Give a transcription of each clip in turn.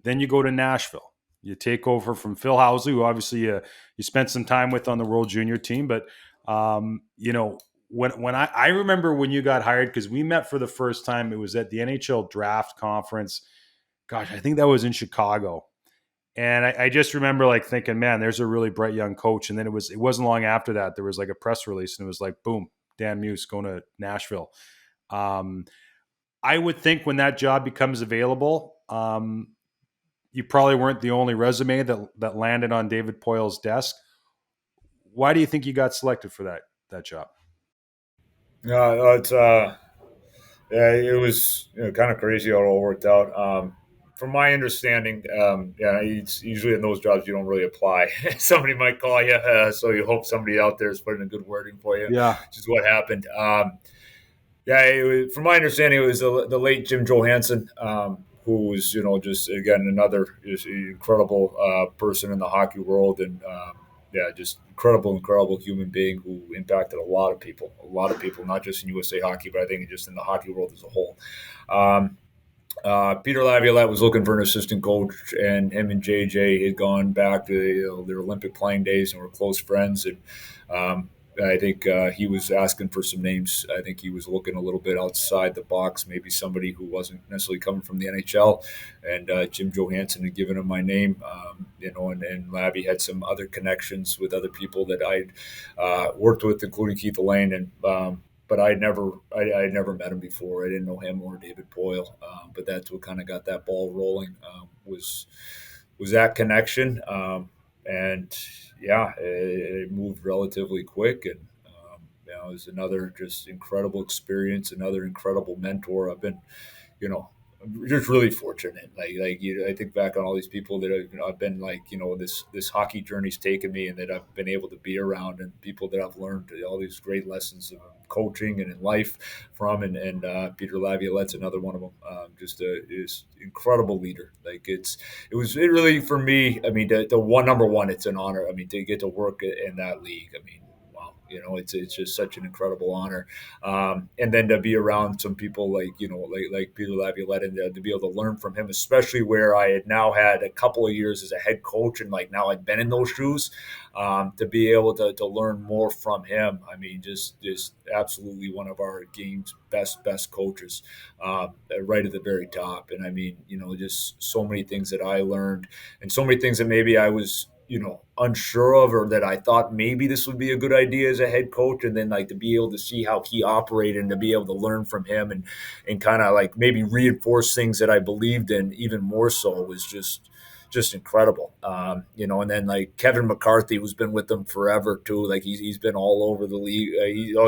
Then you go to Nashville. You take over from Phil Housley, who obviously you spent some time with on the World Junior team. But when I remember when you got hired, because we met for the first time, it was at the NHL Draft Conference. Gosh, I think that was in Chicago. And I just remember like thinking, man, there's a really bright young coach. And then it wasn't long after that there was like a press release, and it was like, boom, Dan Muse going to Nashville. Um, I would think when that job becomes available, you probably weren't the only resume that landed on David Poyle's desk. Why do you think you got selected for that job? It's yeah, it was kind of crazy how it all worked out. From my understanding, yeah, it's usually in those jobs you don't really apply. Somebody might call you, so you hope somebody out there is putting a good wording for you, Yeah. which is what happened. Yeah, from my understanding, it was the late Jim Johansson, who was just again another just incredible person in the hockey world, and yeah, just incredible human being who impacted a lot of people, not just in USA hockey, but I think just in the hockey world as a whole. Um, Peter Laviolette was looking for an assistant coach, and him and JJ had gone back to their Olympic playing days and were close friends. And I think he was asking for some names. I think he was looking a little bit outside the box, maybe somebody who wasn't necessarily coming from the NHL. And Jim Johansson had given him my name, and Lavi had some other connections with other people that I'd worked with, including Keith Elaine. And but I had never met him before. I didn't know him or David Poyle, but that's what kind of got that ball rolling. Was that connection, and yeah, it moved relatively quick, and it was another just incredible experience, another incredible mentor. I've been, you know, just really fortunate. I think back on all these people that I've been like, this hockey journey's taken me, and that I've been able to be around, and people that I've learned all these great lessons of coaching and in life from, and Peter Laviolette's another one of them. Just is incredible leader. Like it really for me. I mean, the one number one, it's an honor. I mean, to get to work in that league. I mean, wow, it's just such an incredible honor. And then to be around some people like Peter Laviolette, and to be able to learn from him, especially where I had now had a couple of years as a head coach, and like now I'd been in those shoes, to be able to learn more from him. I mean, just absolutely one of our game's best coaches, right at the very top. And I mean, just so many things that I learned, and so many things that maybe I was unsure of, or that I thought maybe this would be a good idea as a head coach. And then like to be able to see how he operated, and to be able to learn from him, and kind of like maybe reinforce things that I believed in even more so, was just incredible. And then like Kevin McCarthy, who's been with them forever too. Like he's been all over the league.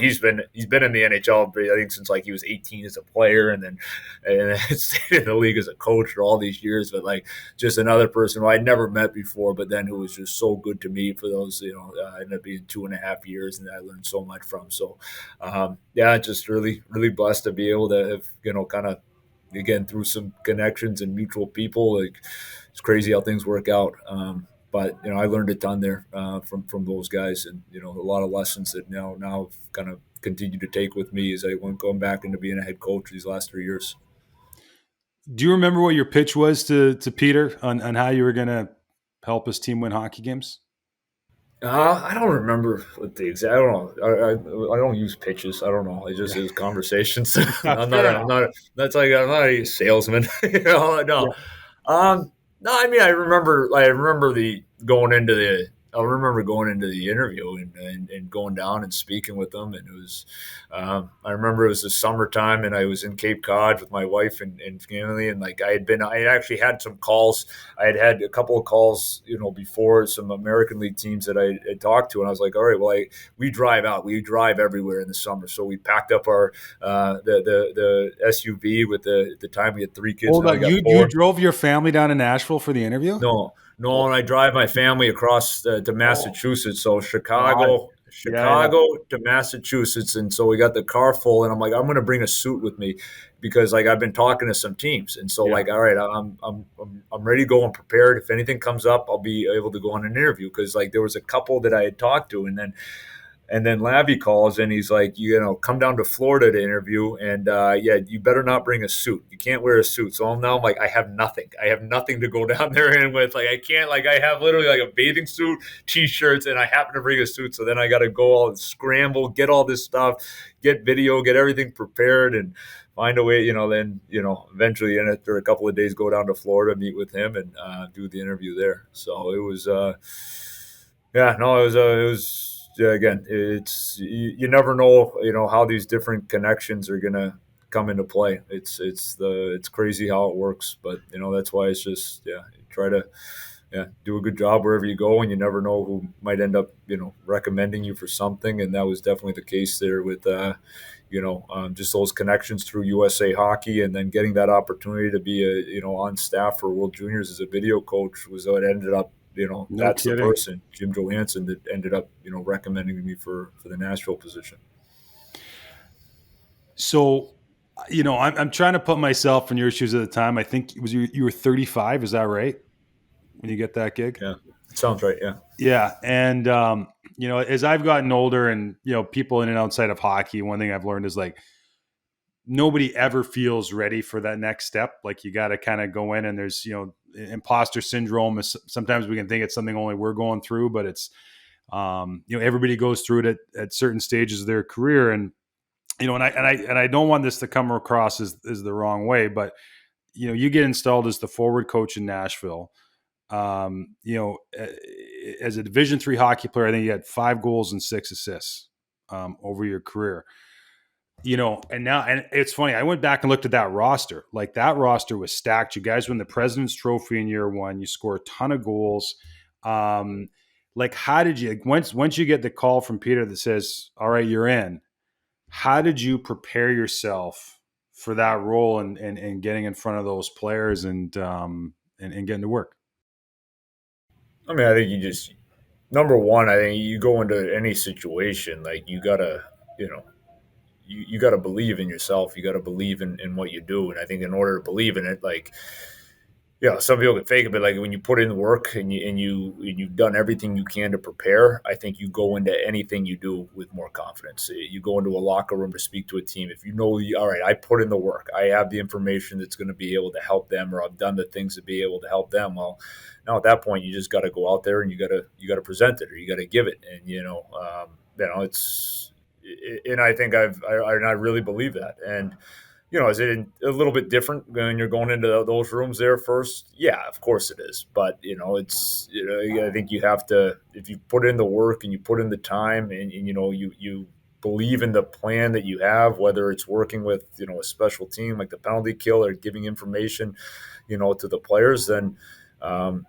He's been in the NHL, I think, since like he was 18 as a player, and then stayed in the league as a coach for all these years. But like just another person who I'd never met before, but then who was just so good to me for those, ended up being 2.5 years, and I learned so much from. So yeah, just really blessed to be able to have, kind of, again, through some connections and mutual people. Like it's crazy how things work out. But I learned a ton there from those guys, and a lot of lessons that now I've kind of continued to take with me as I went going back into being a head coach these last 3 years. Do you remember what your pitch was to Peter on how you were going to help his team win hockey games? I don't remember what the exact. I don't know. I don't use pitches. I don't know. It just Yeah. is conversations. I'm not. Fair enough. I'm not. That's like I'm not a salesman. No. Yeah. No, I mean, I remember. I remember the going into the. I remember going into the interview, and going down and speaking with them, and it was. I remember it was the summertime, and I was in Cape Cod with my wife and family, and like I had actually had some calls. I had a couple of calls, before, some American League teams that I had talked to, and I was like, all right, well, we drive out, we drive everywhere in the summer, so we packed up our the SUV with the time we had 3 kids. Hold Now I on. got You four. drove your family down to Nashville for the interview? No, no, Oh, and I drive my family across to oh, Massachusetts. So got it. Yeah, yeah. Chicago to Massachusetts, and so we got the car full, and I'm like, I'm going to bring a suit with me, because like I've been talking to some teams, and so Yeah. like, all right, I'm ready to go and prepared. If anything comes up, I'll be able to go on an interview, because like there was a couple that I had talked to, and then And then Lavi calls and he's like, come down to Florida to interview, and yeah, you better not bring a suit. You can't wear a suit. So now I'm like, I have nothing. I have nothing to go down there in with. Like I can't. Like I have literally like a bathing suit, t-shirts, and I happen to bring a suit. So then I got to go all scramble, get all this stuff, get video, get everything prepared, and find a way. Then eventually, and after a couple of days, go down to Florida, meet with him, and do the interview there. So it was. Yeah, no, it was yeah, again, you never know, how these different connections are gonna come into play. It's crazy how it works, but that's why it's just try to do a good job wherever you go, and you never know who might end up recommending you for something, and that was definitely the case there with just those connections through USA Hockey, and then getting that opportunity to be on staff for World Juniors as a video coach was what ended up. No That's the kidding. person, Jim Johansson, that ended up recommending me for the Nashville position. So, I'm trying to put myself in your shoes at the time. I think it was you were 35. Is that right? When you get that gig? Yeah, it sounds right. Yeah. Yeah. And, as I've gotten older and, people in and outside of hockey, one thing I've learned is like, nobody ever feels ready for that next step. Like you got to kind of go in, and there's, imposter syndrome is sometimes we can think it's something only we're going through, but it's, everybody goes through it at certain stages of their career. And, and I don't want this to come across as the wrong way, but, you get installed as the forward coach in Nashville. Um, you know, as a Division III hockey player, I think you had 5 goals and 6 assists over your career. And it's funny. I went back and looked at that roster. Like that roster was stacked. You guys win the President's Trophy in year 1. You score a ton of goals. Like, how did you once you get the call from Peter that says, "All right, you're in"? How did you prepare yourself for that role and getting in front of those players and getting to work? I mean, I think you just number one. I think you go into any situation like you gotta, you know, you got to believe in yourself. You got to believe in what you do. And I think in order to believe in it, like, some people can fake it, but like when you put in the work and you've done everything you can to prepare, I think you go into anything you do with more confidence. You go into a locker room to speak to a team. If you know, all right, I put in the work, I have the information that's going to be able to help them, or I've done the things to be able to help them. Well, now at that point, you just got to go out there and you got to present it, or you got to give it. And it's, and I think I really believe that. And is it a little bit different when you're going into those rooms there first? Yeah, of course it is. But it's I think you have to, if you put in the work and you put in the time, and you believe in the plan that you have, whether it's working with a special team like the penalty kill, or giving information to the players, then I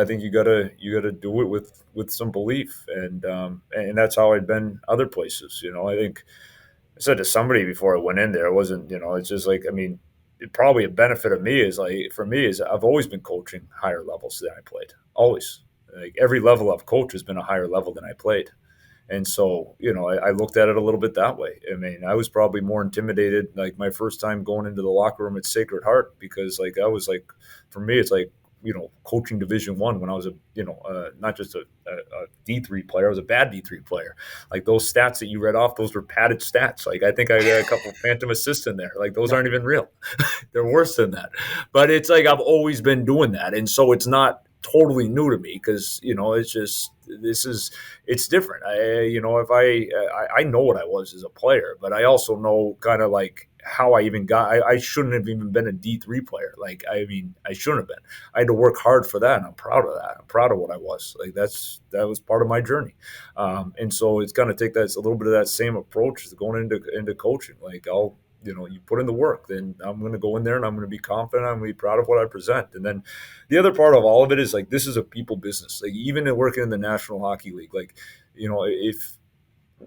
think you gotta do it with some belief, and that's how I'd been other places. I think I said to somebody before I went in there, it wasn't, it's just like, I mean, probably a benefit of me is like, for me is I've always been coaching higher levels than I played. Always. Like every level I've coached has been a higher level than I played. And so, I looked at it a little bit that way. I mean, I was probably more intimidated like my first time going into the locker room at Sacred Heart, because like I was like, for me, it's like, coaching Division I when I was not just a D3 player, I was a bad D3 player. Like those stats that you read off, those were padded stats. Like I think I got a couple phantom assists in there. Like those aren't even real. They're worse than that. But it's like I've always been doing that, and so it's not totally new to me, because it's just it's different. I know what I was as a player, but I also know kind of like how I even got. I shouldn't have even been a D3 player. Like I mean, I shouldn't have been. I had to work hard for that, and I'm proud of that. I'm proud of what I was. Like that was part of my journey, and so it's going to take that a little bit of that same approach going into coaching. Like you put in the work, then I'm going to go in there and I'm going to be confident. I'm going to be proud of what I present. And then the other part of all of it is like, this is a people business. Like even in working in the National Hockey League, like, if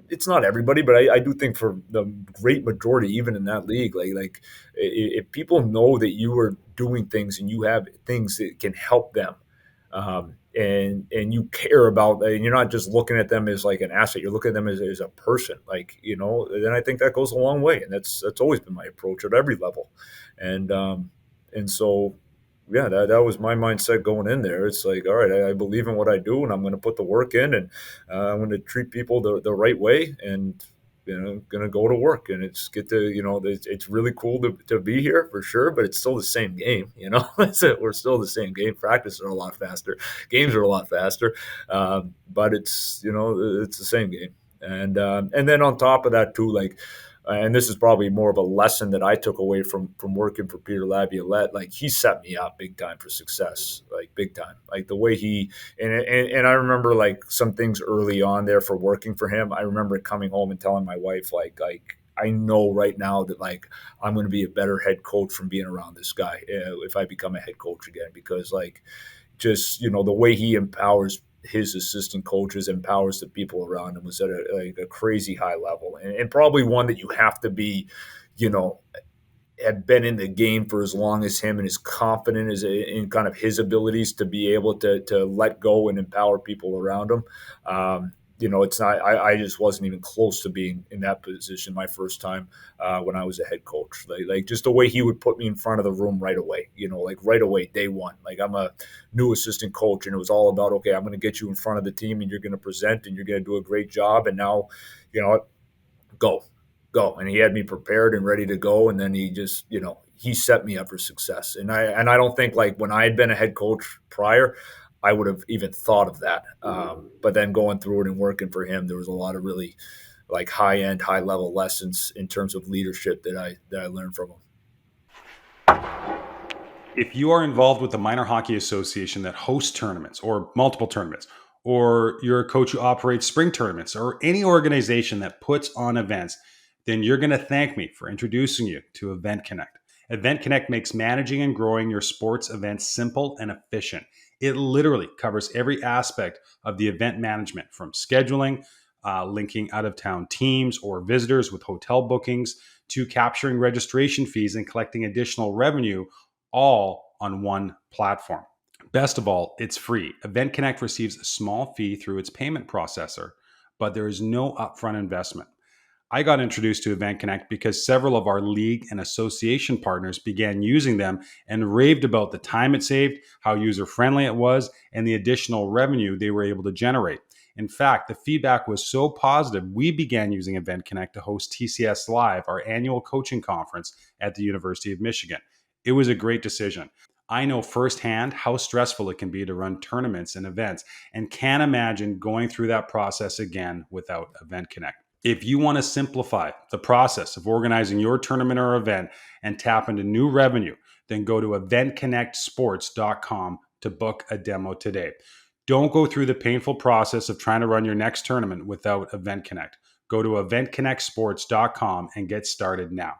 it's not everybody, but I do think for the great majority, even in that league, like if people know that you are doing things and you have things that can help them, and you care about, and you're not just looking at them as like an asset, you're looking at them as a person, like, then I think that goes a long way. And that's always been my approach at every level. And so, yeah, that was my mindset going in there. It's like, all right, I believe in what I do, and I'm going to put the work in, and I'm going to treat people the right way, and going to go to work, and it's get to it's really cool to be here for sure, but it's still the same game. We're still the same game. Practices are a lot faster, games are a lot faster, but it's the same game. And then on top of that too, like, and this is probably more of a lesson that I took away from working for Peter Laviolette. Like, he set me up big time for success, like big time. Like the way he and I remember like some things early on there for working for him. I remember coming home and telling my wife like I know right now that like I'm going to be a better head coach from being around this guy if I become a head coach again, because like just the way he empowers his assistant coaches, empowers the people around him, was at a crazy high level, and probably one that you have to be, you know, have been in the game for as long as him and is confident as in kind of his abilities to be able to let go and empower people around him. It's not. I just wasn't even close to being in that position my first time when I was a head coach. Like just the way he would put me in front of the room right away. Like right away, day one. Like, I'm a new assistant coach, and it was all about, okay, I'm going to get you in front of the team, and you're going to present, and you're going to do a great job. And now, go, go. And he had me prepared and ready to go. And then he just, he set me up for success. And I don't think, like, when I had been a head coach prior, I would have even thought of that. But then going through it and working for him, there was a lot of really like high end, high level lessons in terms of leadership that I learned from him. If you are involved with the Minor Hockey Association that hosts tournaments or multiple tournaments, or you're a coach who operates spring tournaments, or any organization that puts on events, then you're going to thank me for introducing you to Event Connect. Event Connect makes managing and growing your sports events simple and efficient. It literally covers every aspect of the event management, from scheduling, linking out of town teams or visitors with hotel bookings, to capturing registration fees and collecting additional revenue, all on one platform. Best of all, it's free. Event Connect receives a small fee through its payment processor, but there is no upfront investment. I got introduced to Event Connect because several of our league and association partners began using them and raved about the time it saved, how user-friendly it was, and the additional revenue they were able to generate. In fact, the feedback was so positive, we began using Event Connect to host TCS Live, our annual coaching conference at the University of Michigan. It was a great decision. I know firsthand how stressful it can be to run tournaments and events, and can't imagine going through that process again without Event Connect. If you want to simplify the process of organizing your tournament or event and tap into new revenue, then go to eventconnectsports.com to book a demo today. Don't go through the painful process of trying to run your next tournament without Event Connect. Go to eventconnectsports.com and get started now.